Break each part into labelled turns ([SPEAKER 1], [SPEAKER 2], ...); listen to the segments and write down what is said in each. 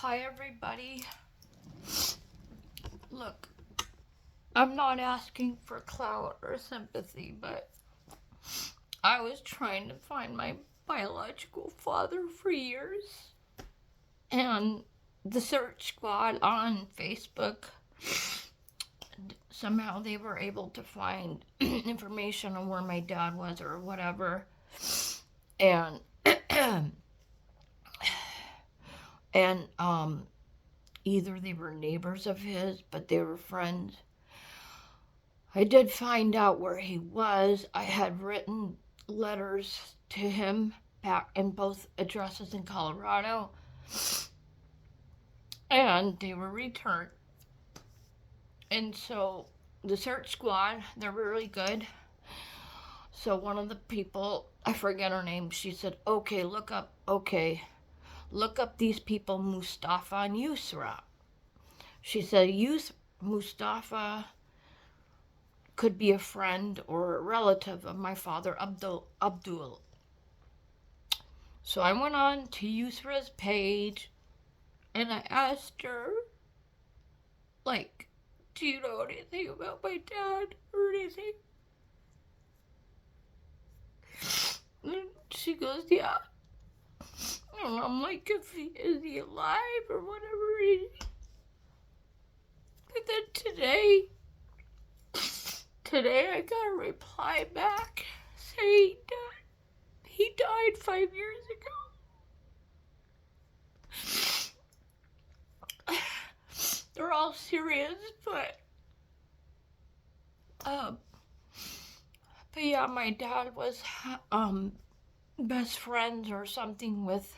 [SPEAKER 1] Hi, everybody. Look, I'm not asking for clout or sympathy, but I was trying to find my biological father for years. And the search squad on Facebook, somehow they were able to find information on where my dad was or whatever. And, and, either they were neighbors of his, but they were friends. I did find out where he was. I had written letters to him back in both addresses in Colorado, and they were returned. And so the search squad, they're really good. So one of the people, I forget her name, she said, look up these people, Mustafa and Yusra. She said, Mustafa could be a friend or a relative of my father, Abdul. So I went on to Yusra's page and I asked her, do you know anything about my dad or anything? And she goes, yeah. And I'm like, is he alive or whatever? And then today I got a reply back saying that he died 5 years ago. They're all serious, but yeah, my dad was best friends or something with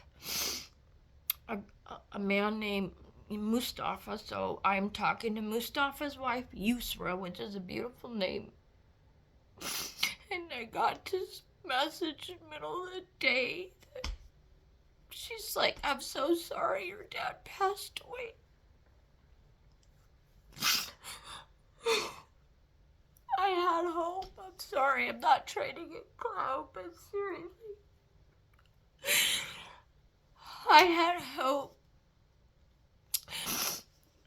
[SPEAKER 1] a man named Mustafa, so I'm talking to Mustafa's wife, Yusra, which is a beautiful name. And I got this message in the middle of the day. She's like, I'm so sorry your dad passed away. I had hope. I'm sorry, I'm not trying to get clout, but seriously. I had hope.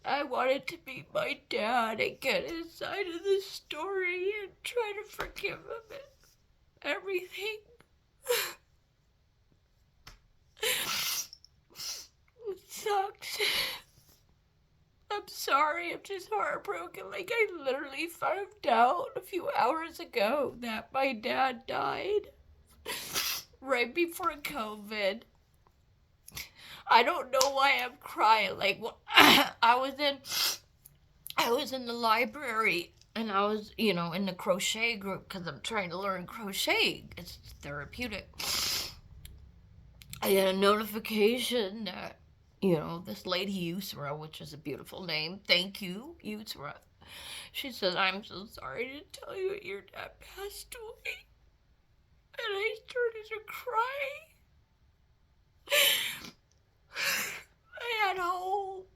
[SPEAKER 1] I wanted to meet my dad and get his side of the story and try to forgive him and everything. It sucks. I'm sorry, I'm just heartbroken. I literally found out a few hours ago that my dad died right before COVID. I don't know why I'm crying. I was in the library and I was, in the crochet group because I'm trying to learn crochet. It's therapeutic. I got a notification that, this lady Yusra, which is a beautiful name. Thank you, Yusra. She said, I'm so sorry to tell you your dad passed away. And I started to cry. I had hope.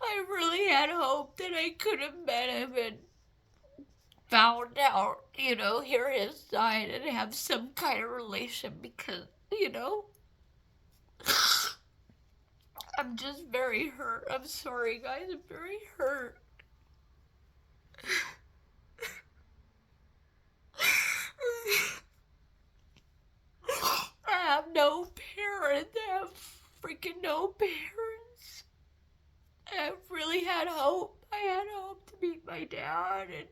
[SPEAKER 1] I really had hope that I could have met him and found out, hear his side and have some kind of relation because, I'm just very hurt. I'm sorry, guys. I'm very hurt. I have no parents. I have freaking no parents. I really had hope. I had hope to meet my dad, and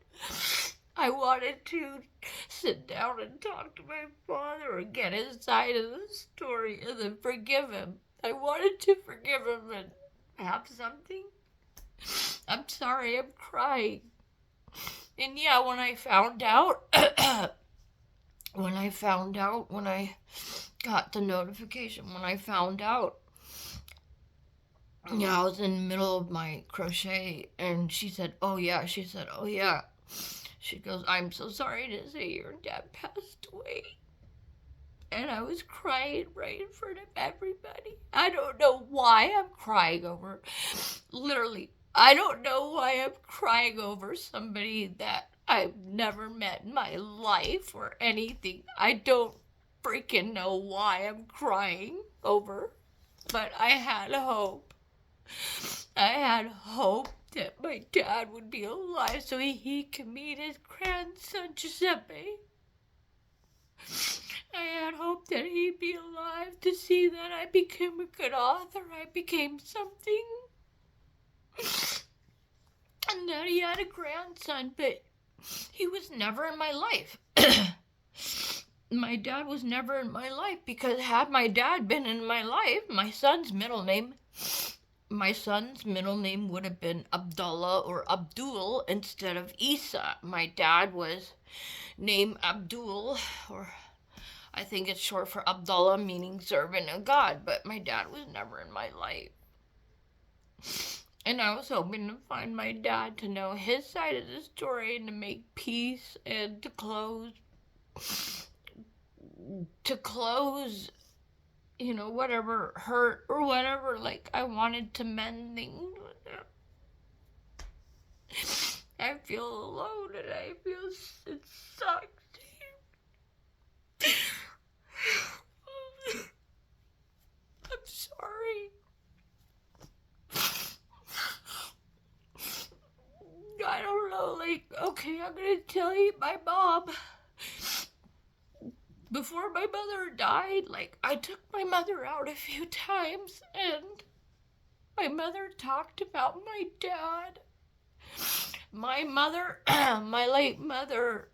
[SPEAKER 1] I wanted to sit down and talk to my father and get his side of the story and then forgive him. I wanted to forgive him and have something. I'm sorry, I'm crying. And yeah, when I found out, when I got the notification, when I found out, yeah, I was in the middle of my crochet and she said, oh yeah. She goes, I'm so sorry to say your dad passed away. And I was crying right in front of everybody. I don't know why I'm crying over, literally, I don't know why I'm crying over somebody that I've never met in my life or anything. I don't freaking know why I'm crying over. But I had hope. I had hope that my dad would be alive so he could meet his grandson Giuseppe. I had hope that he'd be alive to see that I became a good author. I became something. And that he had a grandson, but he was never in my life. My dad was never in my life because had my dad been in my life, my son's middle name would have been Abdullah or Abdul instead of Isa. My dad was named Abdul, or I think it's short for Abdullah, meaning servant of God, but my dad was never in my life. And I was hoping to find my dad, to know his side of the story, and to make peace, and to close, whatever hurt or whatever. Like, I wanted to mend things with him. I feel alone, and I feel it sucks. I'm sorry. I don't know, okay, I'm gonna tell you, my mom, before my mother died, I took my mother out a few times, and my mother talked about my dad. My mother, my late mother,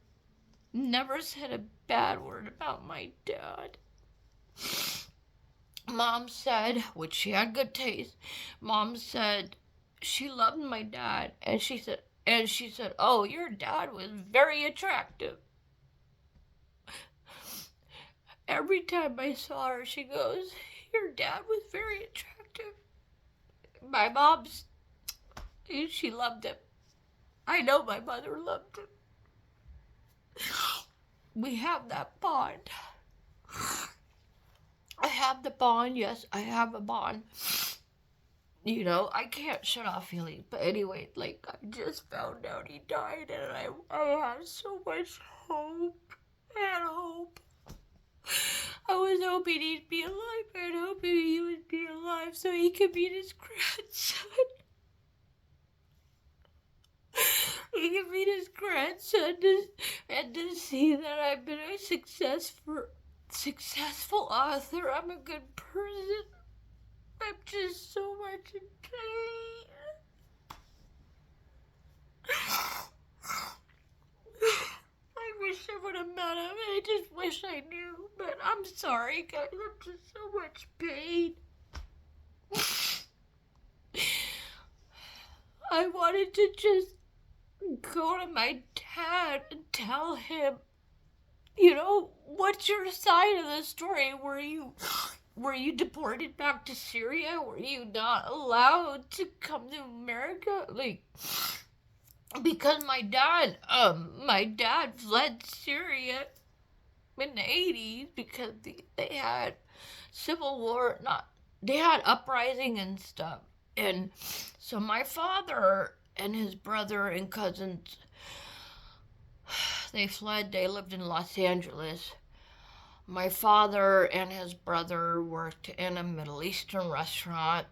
[SPEAKER 1] never said a bad word about my dad. Mom said, which she had good taste, Mom said she loved my dad, and she said, oh, your dad was very attractive. Every time I saw her, she goes, your dad was very attractive. My mom's, she loved him. I know my mother loved him. We have that bond. I have the bond, yes, I have a bond. I can't shut off feelings. But anyway, I just found out he died, and I had so much hope. I had hope. I was hoping he'd be alive. I was hoping he would be alive so he could meet his grandson. He could meet his grandson and to see that I've been a successful author. I'm a good person. I'm just so much in pain. I wish I would have met him. I just wish I knew. But I'm sorry, guys. I'm just so much pain. I wanted to just go to my dad and tell him, what's your side of the story? Were you deported back to Syria? Were you not allowed to come to America? Because my dad fled Syria in the 80s because they had civil war, they had uprising and stuff. And so my father and his brother and cousins, they fled. They lived in Los Angeles. My father and his brother worked in a Middle Eastern restaurant.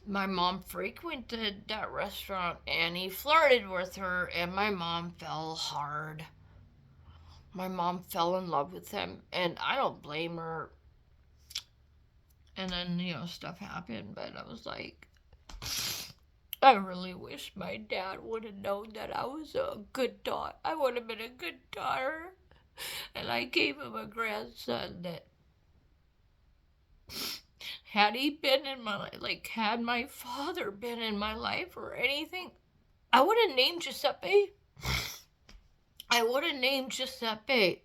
[SPEAKER 1] My mom frequented that restaurant, and he flirted with her, and my mom fell hard. My mom fell in love with him, and I don't blame her. And then, stuff happened, but I was like, I really wish my dad would have known that I was a good daughter. I would have been a good daughter. And I gave him a grandson that, had he been in my life, had my father been in my life or anything, I would have named Giuseppe. I would have named Giuseppe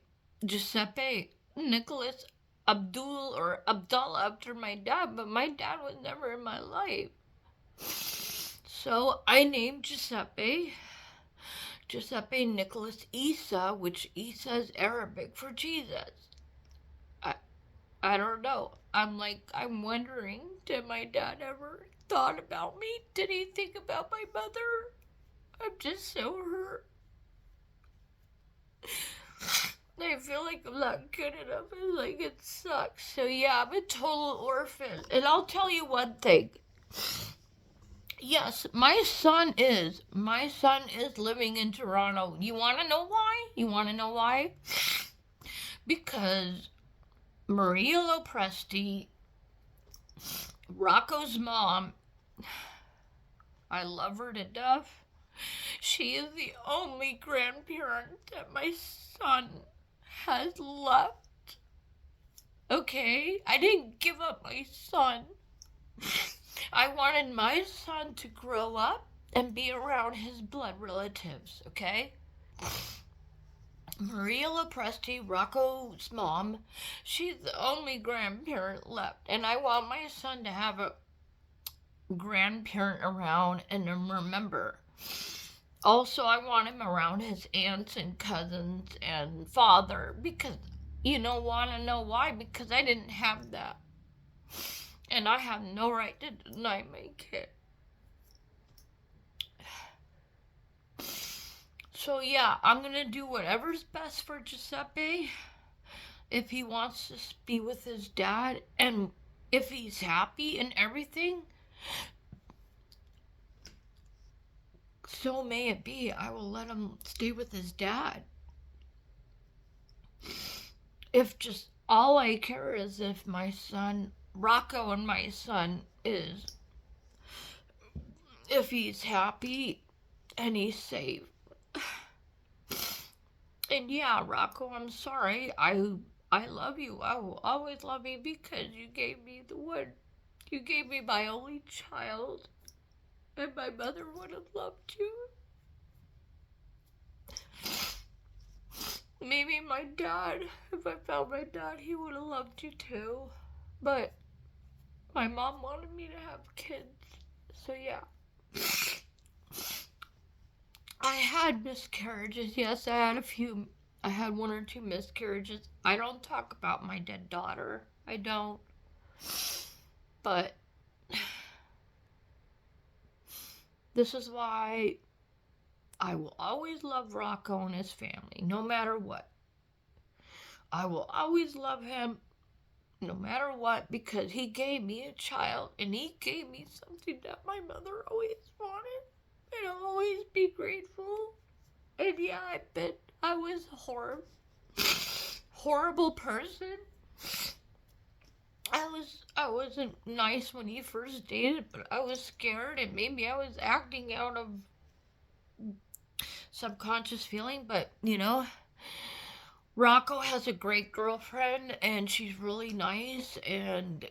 [SPEAKER 1] Nicholas Abdul or Abdullah after my dad, but my dad was never in my life. So I named Giuseppe Nicholas Isa, which Isa is Arabic for Jesus. I don't know. I'm wondering, did my dad ever thought about me? Did he think about my mother? I'm just so hurt. I feel like I'm not good enough, and like it sucks. So yeah, I'm a total orphan. And I'll tell you one thing. Yes, my son is. My son is living in Toronto. You want to know why? You want to know why? Because Maria Lopresti, Rocco's mom, I love her to death. She is the only grandparent that my son has left. Okay? I didn't give up my son. I wanted my son to grow up and be around his blood relatives, okay? Maria Lopresti, Rocco's mom, she's the only grandparent left, and I want my son to have a grandparent around and remember. Also, I want him around his aunts and cousins and father because want to know why? Because I didn't have that. And I have no right to deny my kid. So yeah, I'm going to do whatever's best for Giuseppe. If he wants to be with his dad and if he's happy and everything, so may it be. I will let him stay with his dad. If just all I care is if my son, Rocco and my son is, if he's happy and he's safe. And yeah, Rocco, I'm sorry. I love you. I will always love you because you gave me the one. You gave me my only child. And my mother would have loved you. Maybe my dad, if I found my dad, he would have loved you too. But my mom wanted me to have kids. So yeah. I had miscarriages. Yes, I had one or two miscarriages. I don't talk about my dead daughter. I don't. But this is why I will always love Rocco and his family, no matter what. I will always love him, no matter what, because he gave me a child, and he gave me something that my mother always wanted, and I'll always be grateful. And yeah, I was a horrible person. I wasn't nice when he first dated, but I was scared, and maybe I was acting out of subconscious feeling, but Rocco has a great girlfriend and she's really nice, and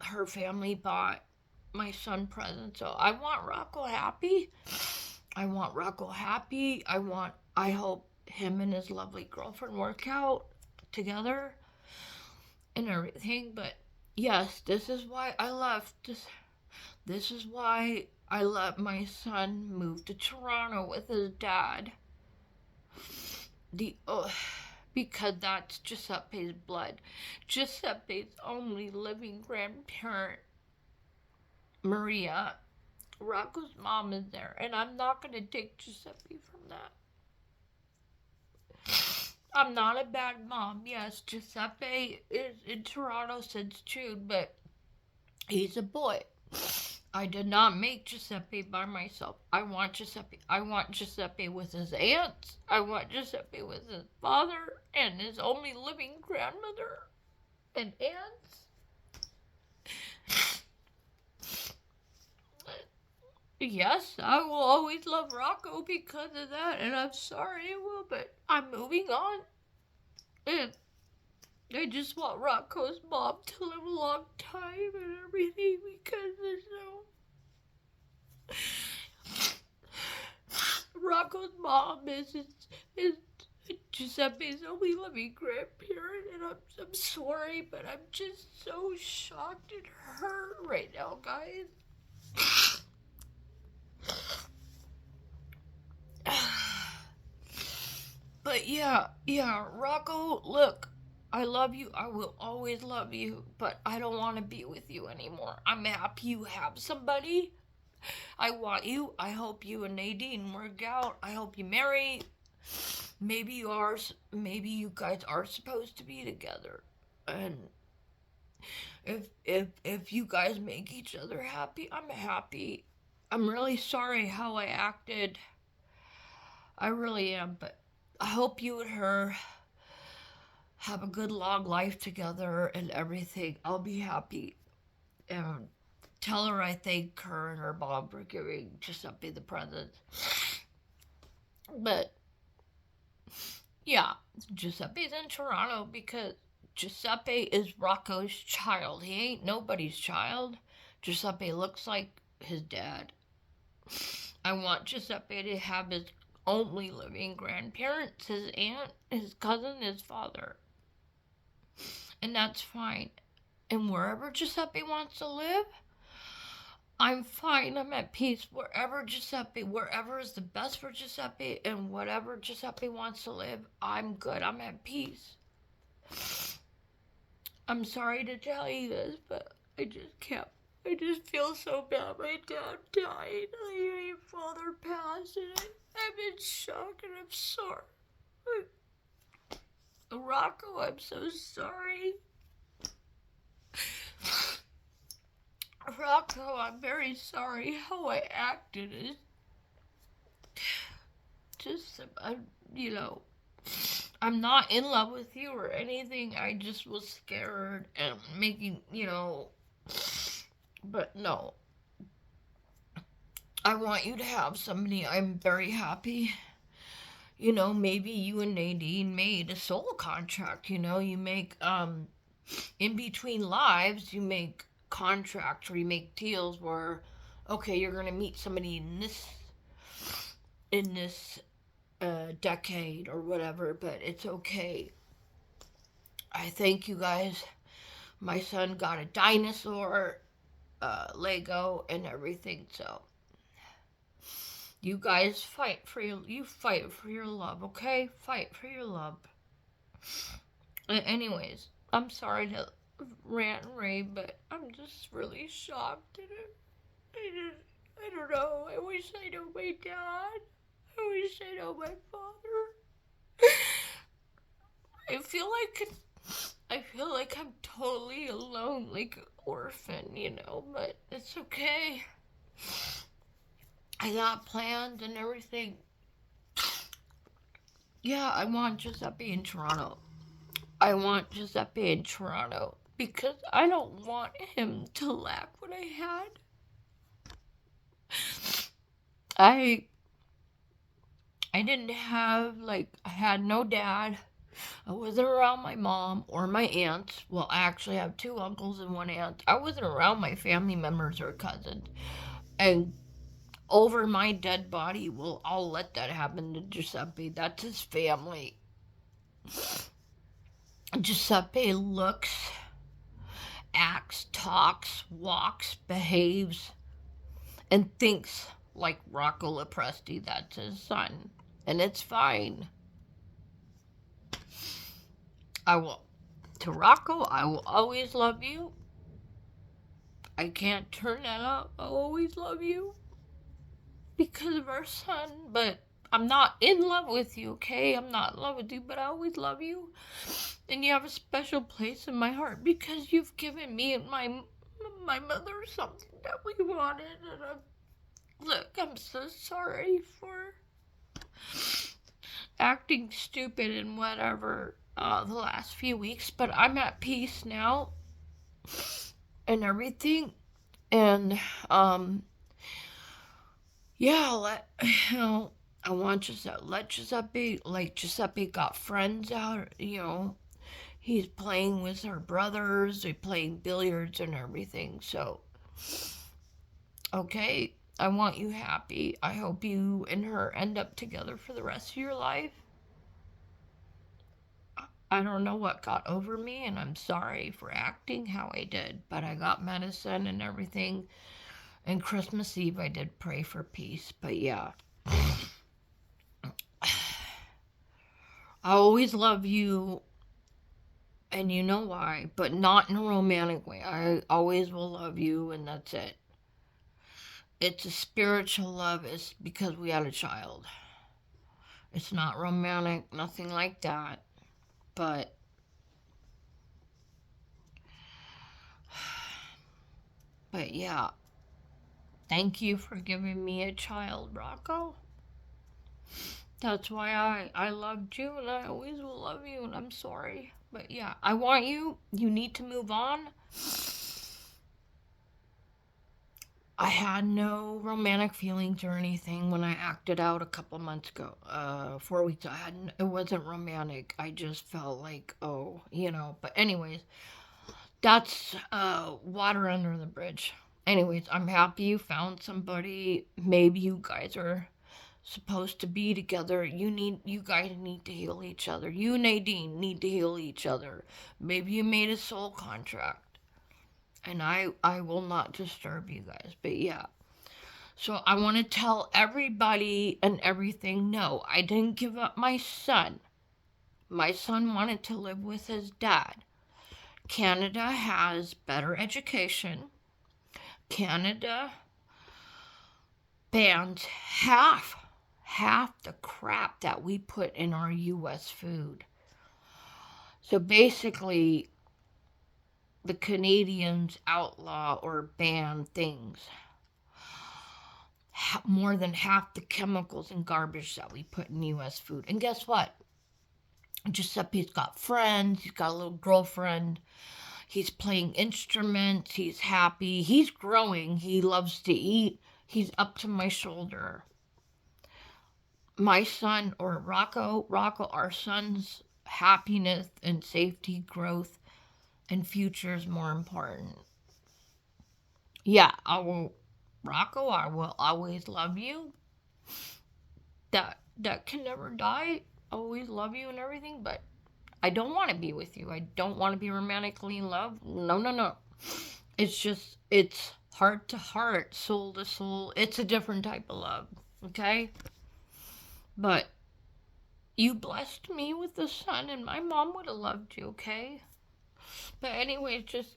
[SPEAKER 1] her family bought my son presents, so I want Rocco happy. I hope him and his lovely girlfriend work out together and everything. But yes, this is why I left. This is why I let my son move to Toronto with his dad. Because that's Giuseppe's blood. Giuseppe's only living grandparent, Maria. Rocco's mom is there, and I'm not going to take Giuseppe from that. I'm not a bad mom. Yes, Giuseppe is in Toronto since June, but he's a boy. I did not make Giuseppe by myself. I want Giuseppe with his aunts. I want Giuseppe with his father and his only living grandmother and aunts. Yes, I will always love Rocco because of that, and I'm sorry I will, but I'm moving on. And I just want Rocco's mom to live a long time and everything because there's Rocco's mom is Giuseppe's only living grandparent, and I'm sorry, but I'm just so shocked and hurt right now, guys. But yeah, Rocco, look, I love you. I will always love you, but I don't want to be with you anymore. I'm happy you have somebody. I want you. I hope you and Nadine work out. I hope you marry. maybe you guys are supposed to be together. And if you guys make each other happy, I'm happy. I'm really sorry how I acted. I really am, but I hope you and her have a good long life together and everything. I'll be happy. And tell her I thank her and her mom for giving Giuseppe the presents. But yeah, Giuseppe's in Toronto because Giuseppe is Rocco's child. He ain't nobody's child. Giuseppe looks like his dad. I want Giuseppe to have his only living grandparents, his aunt, his cousin, his father. And that's fine. And wherever Giuseppe wants to live, I'm fine. I'm at peace. Wherever is the best for Giuseppe, and whatever Giuseppe wants to live, I'm good. I'm at peace. I'm sorry to tell you this, but I just can't. I just feel so bad. My dad died. My father passed, and I'm in shock, and I'm sorry. Rocco, I'm so sorry. Rocco, I'm very sorry how I acted. It's just, I'm not in love with you or anything. I just was scared and making, but no. I want you to have somebody. I'm very happy. Maybe you and Nadine made a soul contract. You make, in between lives, you make contracts or you make deals where, okay, you're going to meet somebody in this decade or whatever, but it's okay. I thank you guys. My son got a dinosaur, Lego, and everything, so you guys fight for your love, okay? Fight for your love. Anyways, I'm sorry to rant and rave, but I'm just really shocked. I don't know. I wish I knew my dad. I wish I knew my father. I feel like I'm totally alone, like an orphan, but it's okay. I got plans and everything. Yeah, I want Giuseppe in Toronto. Because I don't want him to lack what I had. I didn't have, I had no dad. I wasn't around my mom or my aunts. Well, I actually have 2 uncles and 1 aunt. I wasn't around my family members or cousins. And over my dead body, I'll let that happen to Giuseppe. That's his family. Giuseppe looks, acts, talks, walks, behaves, and thinks like Rocco Lopresti. That's his son. And it's fine. To Rocco, I will always love you. I can't turn that up. I'll always love you because of our son, but I'm not in love with you, okay? I'm not in love with you, but I always love you. And you have a special place in my heart because you've given me and my mother something that we wanted. And I'm so sorry for acting stupid and whatever the last few weeks, but I'm at peace now and everything. And I want Giuseppe, Giuseppe got friends out, he's playing with her brothers, they're playing billiards and everything, so, okay, I want you happy. I hope you and her end up together for the rest of your life. I don't know what got over me, and I'm sorry for acting how I did, but I got medicine and everything. And Christmas Eve, I did pray for peace, but yeah. I always love you, and you know why, but not in a romantic way. I always will love you, and that's it. It's a spiritual love. It's because we had a child. It's not romantic, nothing like that. But yeah, thank you for giving me a child, Rocco. That's why I loved you, and I always will love you, and I'm sorry. But yeah, I want you. You need to move on. I had no romantic feelings or anything when I acted out a couple months ago. 4 weeks. It wasn't romantic. I just felt like, oh, But anyways, that's water under the bridge. Anyways, I'm happy you found somebody. Maybe you guys are supposed to be together. You guys need to heal each other. You, Nadine, need to heal each other. Maybe you made a soul contract. And I will not disturb you guys. But yeah. So I want to tell everybody and everything, no, I didn't give up my son. My son wanted to live with his dad. Canada has better education. Canada bans half the crap that we put in our U.S. food. So basically, the Canadians outlaw or ban things. More than half the chemicals and garbage that we put in U.S. food. And guess what? Giuseppe's got friends. He's got a little girlfriend. He's playing instruments. He's happy. He's growing. He loves to eat. He's up to my shoulder. My son, or Rocco, our son's happiness and safety, growth, and future is more important. Yeah, Rocco, I will always love you. That can never die. Always love you and everything, but I don't want to be with you. I don't want to be romantically in love. No. It's heart to heart, soul to soul. It's a different type of love, okay? But you blessed me with a son, and my mom would have loved you, okay? But anyway, just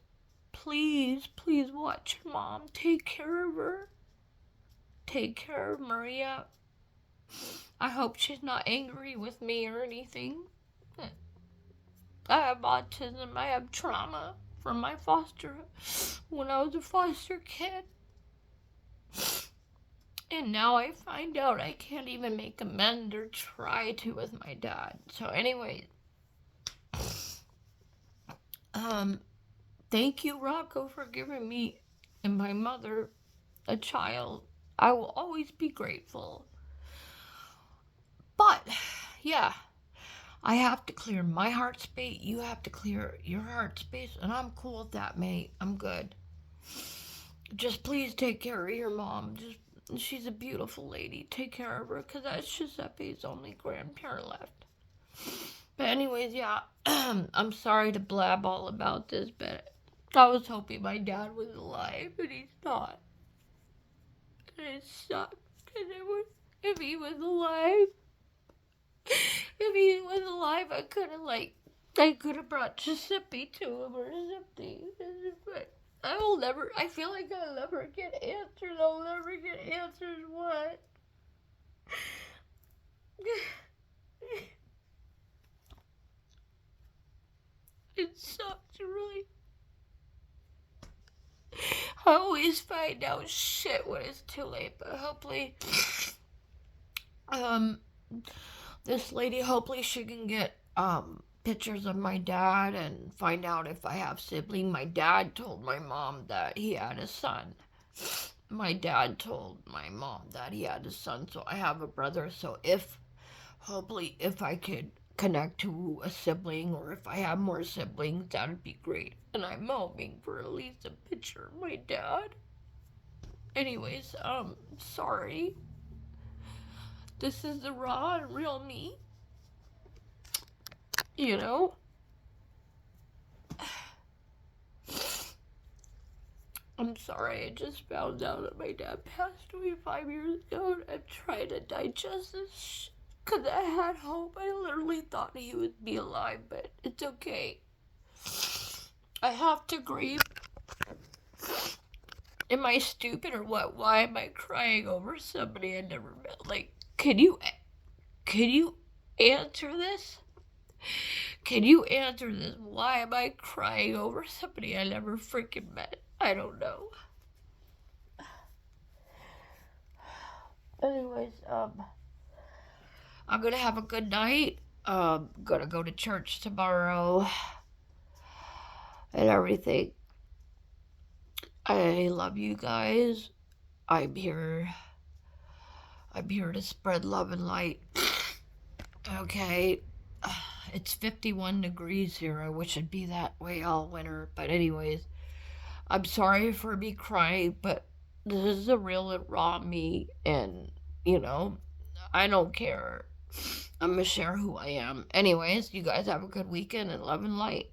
[SPEAKER 1] please watch your mom. Take care of her. Take care of Maria. I hope she's not angry with me or anything. I have autism. I have trauma from my when I was a foster kid. And now I find out I can't even make amends or try to with my dad. So anyway, thank you, Rocco, for giving me and my mother a child. I will always be grateful. But, yeah, I have to clear my heart space. You have to clear your heart space. And I'm cool with that, mate. I'm good. Just please take care of your mom. She's a beautiful lady. Take care of her, because that's Giuseppe's only grandparent left. But anyways, yeah, I'm sorry to blab all about this, but I was hoping my dad was alive, but he's not. And it sucked, because if he was alive, I could have brought Giuseppe to him, or something. But I feel like I'll never get answers. I'll never get answers what? It sucks, really. I always find out shit when it's too late, but hopefully, this lady, hopefully she can get, pictures of my dad and find out if I have siblings. My dad told my mom that he had a son. My dad told my mom that he had a son, so I have a brother. So hopefully if I could connect to a sibling, or if I have more siblings, that would be great. And I'm hoping for at least a picture of my dad. Anyways, sorry. This is the raw and real me. You know? I'm sorry, I just found out that my dad passed away 5 years ago, and I'm trying to digest this because I had hope. I literally thought he would be alive, but it's okay. I have to grieve. Am I stupid or what? Why am I crying over somebody I never met? Like, can you Can you answer this? Can you answer this? Why am I crying over somebody I never freaking met? I don't know. Anyways, I'm gonna have a good night. Gonna go to church tomorrow and everything. I love you guys. I'm here to spread love and light. Okay. It's 51 degrees here. I wish it'd be that way all winter. But anyways, I'm sorry for me crying, but this is the real and raw me. And, I don't care. I'm going to share who I am. Anyways, you guys have a good weekend and love and light.